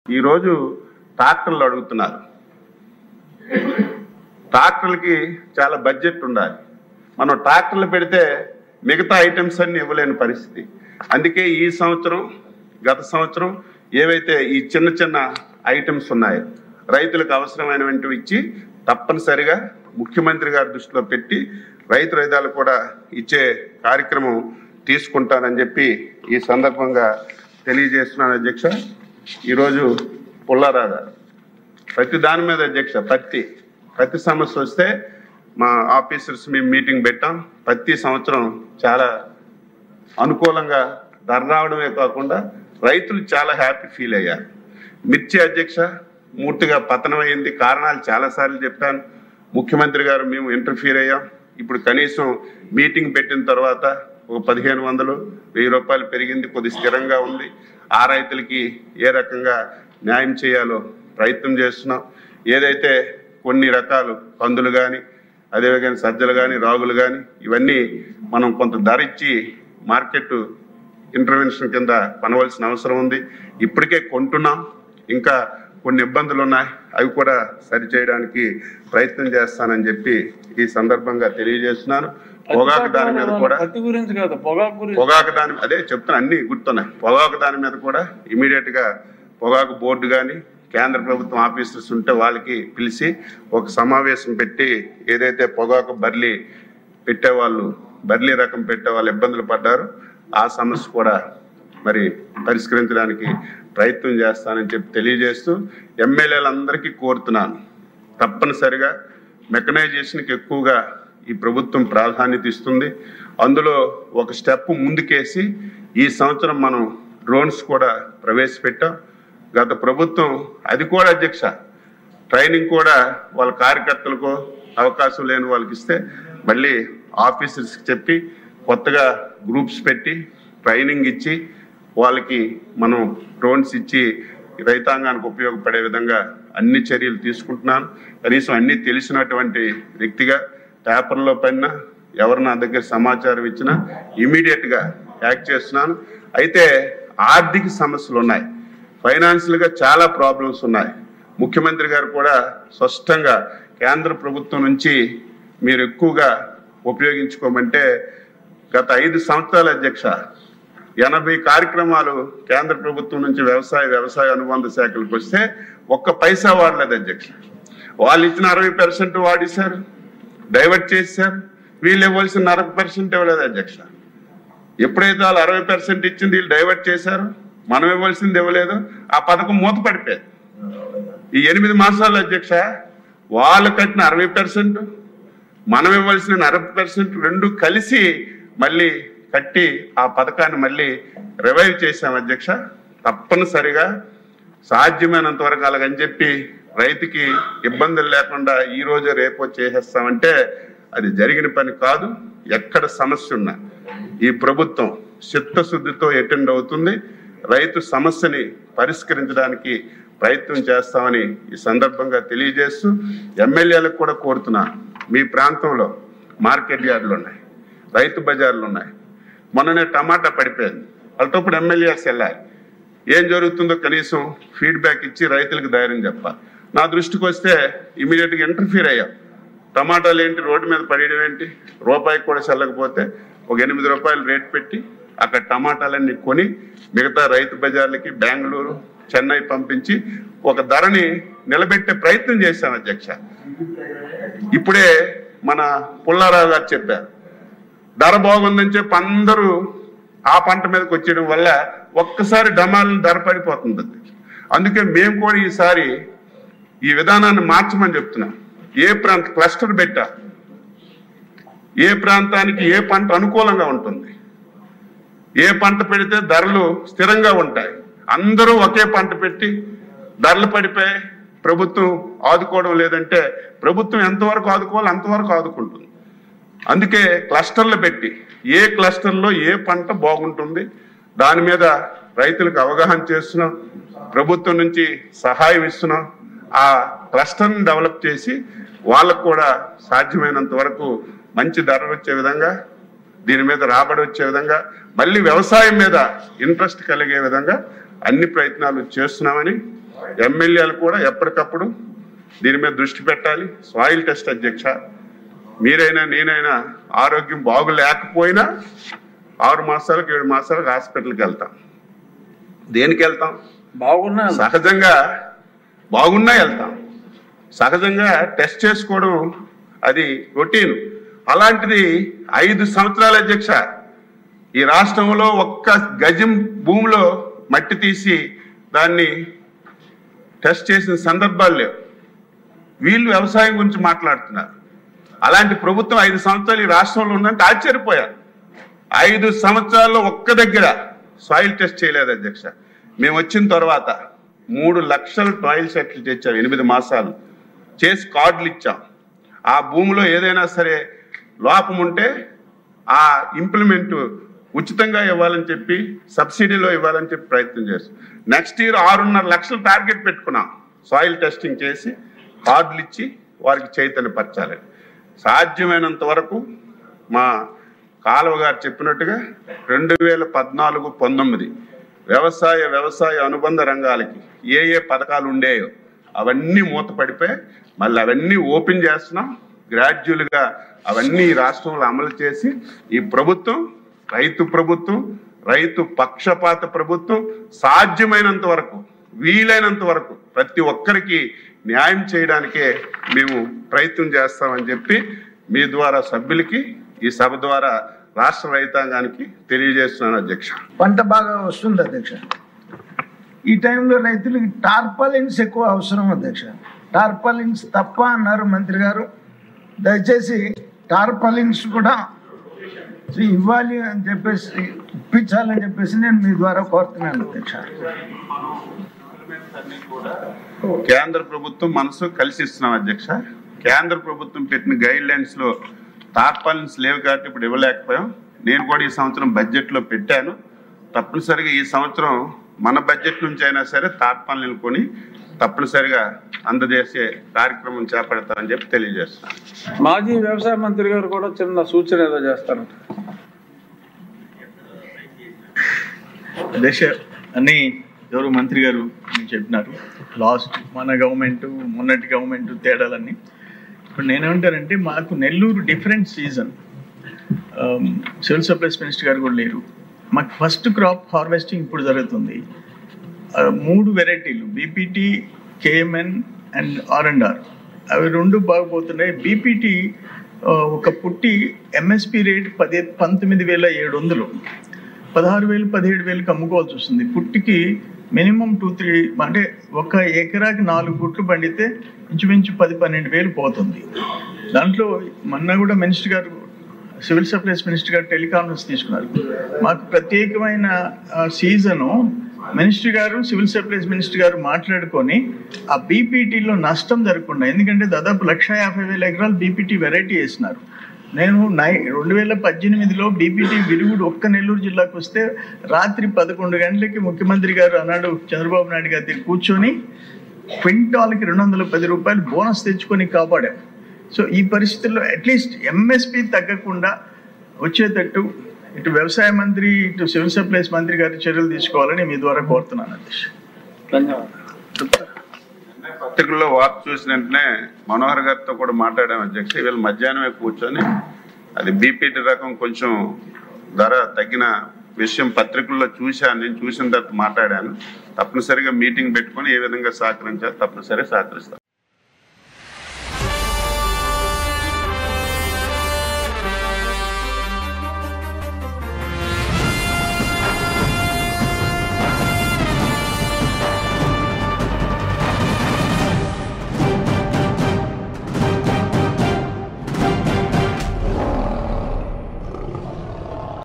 ఈరోజు ట్రాక్టర్లు అడుగుతున్నారు. ట్రాక్టర్లకి చాలా బడ్జెట్ ఉండాలి. మనం ట్రాక్టర్లు పెడితే మిగతా ఐటమ్స్ అన్ని ఇవ్వలేని పరిస్థితి. అందుకే ఈ సంవత్సరం గత సంవత్సరం ఏవైతే ఈ చిన్న చిన్న ఐటమ్స్ ఉన్నాయో రైతులకు అవసరమైనవి ఇచ్చి తప్పనిసరిగా ముఖ్యమంత్రి గారి దృష్టిలో పెట్టి రైతు రైదాలు కూడా ఇచ్చే కార్యక్రమం తీసుకుంటానని చెప్పి ఈ సందర్భంగా తెలియజేస్తున్నాను అధ్యక్ష. ఈరోజు పుల్లారావు గారు ప్రతి దాని మీద అధ్యక్ష ప్రతి సమస్య వస్తే మా ఆఫీసర్స్ మేము మీటింగ్ పెట్టాం. ప్రతి సంవత్సరం చాలా అనుకూలంగా ధర రావడమే కాకుండా రైతులు చాలా హ్యాపీ ఫీల్ అయ్యారు. మిర్చి అధ్యక్ష పూర్తిగా పతనమైంది. కారణాలు చాలాసార్లు చెప్పాను. ముఖ్యమంత్రి గారు మేము ఇంటర్ఫీర్ అయ్యాం. ఇప్పుడు కనీసం మీటింగ్ పెట్టిన తర్వాత ఒక 1500-1000 రూపాయలు పెరిగింది. కొద్ది స్థిరంగా ఉంది. ఆ రైతులకి ఏ రకంగా న్యాయం చేయాలో ప్రయత్నం చేస్తున్నాం. ఏదైతే కొన్ని రకాలు కందులు కానీ అదేవిధంగా సజ్జలు కానీ రాగులు కానీ ఇవన్నీ మనం కొంత ధర ఇచ్చి మార్కెట్ ఇంటర్వెన్షన్ కింద కొనవలసిన అవసరం ఉంది. ఇప్పటికే కొంటున్నాం. ఇంకా కొన్ని ఇబ్బందులు ఉన్నాయి. అవి కూడా సరిచేయడానికి ప్రయత్నం చేస్తానని చెప్పి ఈ సందర్భంగా తెలియజేస్తున్నాను. పొగాకు దాని మీద కూడా పొగాకు దాని అదే చెప్తున్నా, అన్ని గుర్తున్నాయి. పొగాకు దాని మీద కూడా ఇమీడియట్ గా పొగాకు బోర్డు కానీ కేంద్ర ప్రభుత్వం ఆఫీసర్స్ ఉంటే వాళ్ళకి పిలిచి ఒక సమావేశం పెట్టి ఏదైతే పొగాకు బర్లీ రకం పెట్టే వాళ్ళు ఇబ్బందులు పడ్డారు ఆ సమస్య కూడా మరి పరిష్కరించడానికి ప్రయత్నం చేస్తానని చెప్పి తెలియజేస్తూ ఎమ్మెల్యేలందరికీ కోరుతున్నాను, తప్పనిసరిగా మెకనైజేషన్కి ఎక్కువగా ఈ ప్రభుత్వం ప్రాధాన్యత ఇస్తుంది. అందులో ఒక స్టెప్ ముందుకేసి ఈ సంవత్సరం మనం డ్రోన్స్ కూడా ప్రవేశపెట్టాం. గత ప్రభుత్వం అది కూడా అధ్యక్ష ట్రైనింగ్ కూడా వాళ్ళ కార్యకర్తలకు అవకాశం లేని వాళ్ళకి ఇస్తే మళ్ళీ ఆఫీసర్స్కి చెప్పి కొత్తగా గ్రూప్స్ పెట్టి ట్రైనింగ్ ఇచ్చి వాళ్ళకి మనం డ్రోన్స్ ఇచ్చి రైతాంగానికి ఉపయోగపడే విధంగా అన్ని చర్యలు తీసుకుంటున్నాను. కనీసం అన్ని తెలిసినటువంటి వ్యక్తిగా పేపర్లో పైన ఎవరు నా దగ్గర సమాచారం ఇచ్చినా ఇమీడియట్గా యాక్ట్ చేస్తున్నాను. అయితే ఆర్థిక సమస్యలు ఉన్నాయి, ఫైనాన్షియల్గా చాలా ప్రాబ్లమ్స్ ఉన్నాయి. ముఖ్యమంత్రి గారు కూడా స్పష్టంగా కేంద్ర ప్రభుత్వం నుంచి మీరు ఎక్కువగా ఉపయోగించుకోమంటే గత 5 సంవత్సరాల అధ్యక్ష 80 కార్యక్రమాలు కేంద్ర ప్రభుత్వం నుంచి వ్యవసాయ అనుబంధ శాఖలకు వస్తే ఒక్క పైసా వాడలేదు అధ్యక్ష. వాళ్ళు ఇచ్చిన 60% వాడేశారు, డైవర్ట్ చేశారు. వీళ్ళు ఇవ్వాల్సిన 40% ఇవ్వలేదు అధ్యక్ష. ఎప్పుడైతే వాళ్ళు 60% ఇచ్చింది వీళ్ళు డైవర్ట్ చేశారు, మనం ఇవ్వాల్సింది ఇవ్వలేదు. ఆ పథకం మూత పడిపోయింది. ఈ 8 మాసాల అధ్యక్ష వాళ్ళు కట్టిన 60%, మనం ఇవ్వాల్సిన 40% రెండు కలిసి మళ్ళీ కట్టి ఆ పథకాన్ని మళ్ళీ రివైవ్ చేశాం అధ్యక్ష. తప్పనిసరిగా సాధ్యమైనంత వరకు అలాగని చెప్పి రైతుకి ఇబ్బందులు లేకుండా ఈ రోజు రేపో చేసేస్తామంటే అది జరిగిన పని కాదు. ఎక్కడ సమస్య ఉన్నా ఈ ప్రభుత్వం చిత్తశుద్ధితో అటెండ్ అవుతుంది. రైతు సమస్యని పరిష్కరించడానికి ప్రయత్నం చేస్తామని ఈ సందర్భంగా తెలియజేస్తూ ఎమ్మెల్యేలకు కూడా కోరుతున్నాను, మీ ప్రాంతంలో మార్కెట్ యార్డులు ఉన్నాయి, రైతు బజార్లు ఉన్నాయి. మొన్ననే టమాటా పడిపోయింది. వాళ్ళతోప్పుడు ఎమ్మెల్యేస్ వెళ్ళాలి. ఏం జరుగుతుందో కనీసం ఫీడ్బ్యాక్ ఇచ్చి రైతులకు ధైర్యం చెప్పాలి. నా దృష్టికి వస్తే ఇమీడియట్గా ఇంటర్ఫీర్ అయ్యాం. టమాటాలు ఏంటి రోడ్డు మీద పడేయడం ఏంటి, రూపాయికి కూడా చెల్లకపోతే ఒక 8 రూపాయలు రేట్ పెట్టి అక్కడ టమాటాలన్నీ కొని మిగతా రైతు బజార్లకి బెంగళూరు చెన్నై పంపించి ఒక ధరని నిలబెట్టే ప్రయత్నం చేశాం అధ్యక్ష. ఇప్పుడే మన పుల్లారావు గారు చెప్పారు, ధర బాగుందని చెప్పి అందరూ ఆ పంట మీదకి వచ్చేయడం వల్ల ఒక్కసారి డమాలను ధర పడిపోతుంది. అందుకే మేము కూడా ఈసారి ఈ విధానాన్ని మార్చమని చెప్తున్నాం. ఏ ప్రాంత క్లస్టర్ పెట్టా, ఏ ప్రాంతానికి ఏ పంట అనుకూలంగా ఉంటుంది, ఏ పంట పెడితే ధరలు స్థిరంగా ఉంటాయి. అందరూ ఒకే పంట పెట్టి ధరలు పడిపోయి ప్రభుత్వం ఆదుకోవడం లేదంటే ప్రభుత్వం ఎంతవరకు ఆదుకోవాలో అంతవరకు ఆదుకుంటుంది. అందుకే క్లస్టర్లు పెట్టి ఏ క్లస్టర్లో ఏ పంట బాగుంటుంది దాని మీద రైతులకు అవగాహన చేస్తున్నాం. ప్రభుత్వం నుంచి సహాయం ఇస్తున్నాం. ఆ క్లస్టర్ని డెవలప్ చేసి వాళ్ళకు కూడా సాధ్యమైనంత వరకు మంచి ధర వచ్చే విధంగా, దీని మీద రాబడి వచ్చే విధంగా, మళ్ళీ వ్యవసాయం మీద ఇంట్రెస్ట్ కలిగే విధంగా అన్ని ప్రయత్నాలు చేస్తున్నామని ఎమ్మెల్యేలు కూడా ఎప్పటికప్పుడు దీని మీద దృష్టి పెట్టాలి. సాయిల్ టెస్ట్ అధ్యక్ష, మీరైనా నేనైనా ఆరోగ్యం బాగులేకపోయినా 6 మాసాలకు 7 మాసాలకు హాస్పిటల్కి వెళ్తాం. దేనికి వెళ్తాం? సహజంగా బాగున్నా వెళ్తాం. సహజంగా టెస్ట్ చేసుకోవడం అది రొటీన్. అలాంటిది 5 సంవత్సరాల అధ్యక్ష ఈ రాష్ట్రంలో ఒక్క గజం భూమిలో మట్టి తీసి దాన్ని టెస్ట్ చేసిన సందర్భాలు లేవు. వీళ్ళు వ్యవసాయం గురించి మాట్లాడుతున్నారు. అలాంటి ప్రభుత్వం 5 సంవత్సరాలు ఈ రాష్ట్రంలో ఉందంటే ఆశ్చర్యపోయారు. 5 సంవత్సరాల్లో ఒక్క దగ్గర సాయిల్ టెస్ట్ చేయలేదు అధ్యక్ష. మేము వచ్చిన తర్వాత 3 లక్షల సాయిల్ సెట్లు తెచ్చాం. 8 మాసాలు చేసి కార్డులు ఇచ్చాం. ఆ భూమిలో ఏదైనా సరే లోపం ఉంటే ఆ ఇంప్లిమెంట్ ఉచితంగా ఇవ్వాలని చెప్పి, సబ్సిడీలో ఇవ్వాలని చెప్పి ప్రయత్నం చేస్తాం. నెక్స్ట్ ఇయర్ 6.5 లక్షల టార్గెట్ పెట్టుకున్నాం. సాయిల్ టెస్టింగ్ చేసి కార్డులు ఇచ్చి వారికి చైతన్యపరచాలని. సాధ్యమైనంత వరకు మా కాలువ గారు చెప్పినట్టుగా 2014-19 వ్యవసాయ అనుబంధ రంగాలకి ఏ పథకాలు ఉండేయో అవన్నీ మూతపడిపోయి మళ్ళీ అవన్నీ ఓపెన్ చేస్తున్నాం. గ్రాడ్యువల్గా అవన్నీ రాష్ట్రంలో అమలు చేసి ఈ ప్రభుత్వం రైతు పక్షపాత ప్రభుత్వం, సాధ్యమైనంత వరకు వీలైనంత వరకు ప్రతి ఒక్కరికి న్యాయం చేయడానికే మేము ప్రయత్నం చేస్తామని చెప్పి మీ ద్వారా సభ్యులకి, ఈ సభ ద్వారా రాష్ట్ర రైతాంగానికి తెలియజేస్తున్నాను అధ్యక్ష. పంట బాగా వస్తుంది అధ్యక్ష. ఈ టైంలో రైతులకి టార్పాలిన్స్ ఎక్కువ అవసరం అధ్యక్ష. టార్పాలిన్స్ తప్ప అన్నారు మంత్రి గారు. దయచేసి టార్పాలిన్స్ కూడా ఇవ్వాలి అని చెప్పేసి, ఇప్పించాలని చెప్పేసి నేను మీ ద్వారా కోరుతున్నాను అధ్యక్ష. కేంద్ర ప్రభుత్వం మనసు కలిసి ఇస్తున్నాం అధ్యక్ష. కేంద్ర ప్రభుత్వం పెట్టిన గైడ్ లైన్స్ లో టార్పాలిన్స్ లేవు కాబట్టి ఇప్పుడు ఇవ్వలేకపోయాం. నేను కూడా ఈ సంవత్సరం బడ్జెట్ లో పెట్టాను. తప్పనిసరిగా ఈ సంవత్సరం మన బడ్జెట్ నుంచి అయినా సరే టార్పాలిన్ కొని తప్పనిసరిగా అందజేసే కార్యక్రమం చేపడతారని చెప్పి తెలియజేస్తాను. మాజీ వ్యవసాయ మంత్రి గారు కూడా చిన్న సూచన ఏదో చేస్తారు. దశ అని ఎవరు మంత్రి గారు చెప్పినారు. లాస్ట్ మన గవర్నమెంట్ మొన్నటి గవర్నమెంట్ తేడాలన్నీ. ఇప్పుడు నేనేమంటానంటే, మాకు Nellore different season. Civil supplies minister గారు కూడా లేరు. మాకు ఫస్ట్ క్రాప్ హార్వెస్టింగ్ ఇప్పుడు జరుగుతుంది. 3 వెరైటీలు బీపీటీ, కేఎంఎన్ అండ్ R&R అవి 2 బాగుపోతున్నాయి. బీపీటీ ఒక పుట్టి ఎంఎస్పి రేట్ 19,700, 16,000 17,000కి అమ్ముకోవాల్సి వస్తుంది. పుట్టికి మినిమం 2-3 అంటే ఒక ఎకరాకి 4 గుట్లు పండితే ఇంచుమించు 10-12,000 పోతుంది. దాంట్లో మొన్న కూడా మినిస్టర్ గారు, సివిల్ సప్లైస్ మినిస్టర్ గారు టెలికాన్ఫరెన్స్ తీసుకున్నారు. మాకు ప్రత్యేకమైన సీజను మినిస్టర్ గారు, సివిల్ సప్లైస్ మినిస్టర్ గారు మాట్లాడుకొని ఆ బీపీటీలో నష్టం జరగకుండా, ఎందుకంటే దాదాపు 150,000 ఎకరాలు బీపీటీ వెరైటీ వేసినారు. నేను 2018లో బీపీటీ విరుగుడు ఒక్క నెల్లూరు జిల్లాకు వస్తే రాత్రి 11 గంటలకి ముఖ్యమంత్రి గారు అన్నాడు, చంద్రబాబు నాయుడు గారి దగ్గర కూర్చొని క్వింటాల్కి 210 రూపాయలు బోనస్ తెచ్చుకొని కాపాడాం. సో ఈ పరిస్థితుల్లో అట్లీస్ట్ ఎంఎస్పి తగ్గకుండా వచ్చేటట్టు ఇటు వ్యవసాయ మంత్రి, ఇటు సివిల్ సప్లైస్ మంత్రి గారి చర్యలు తీసుకోవాలని మీ ద్వారా కోరుతున్నాను అధ్యక్ష. ధన్యవాదాలు. పత్రికల్లో వార్త చూసిన వెంటనే మనోహర్ గారితో కూడా మాట్లాడాము అధ్యక్ష. ఇవాళ మధ్యాహ్నమే కూర్చొని అది బీపీటీ రకం కొంచెం ధర తగ్గిన విషయం పత్రికల్లో చూశాను. నేను చూసిన తర్వాత మాట్లాడాను. తప్పనిసరిగా మీటింగ్ పెట్టుకొని ఏ విధంగా సహకరించాలో తప్పనిసరిగా సహకరిస్తాను.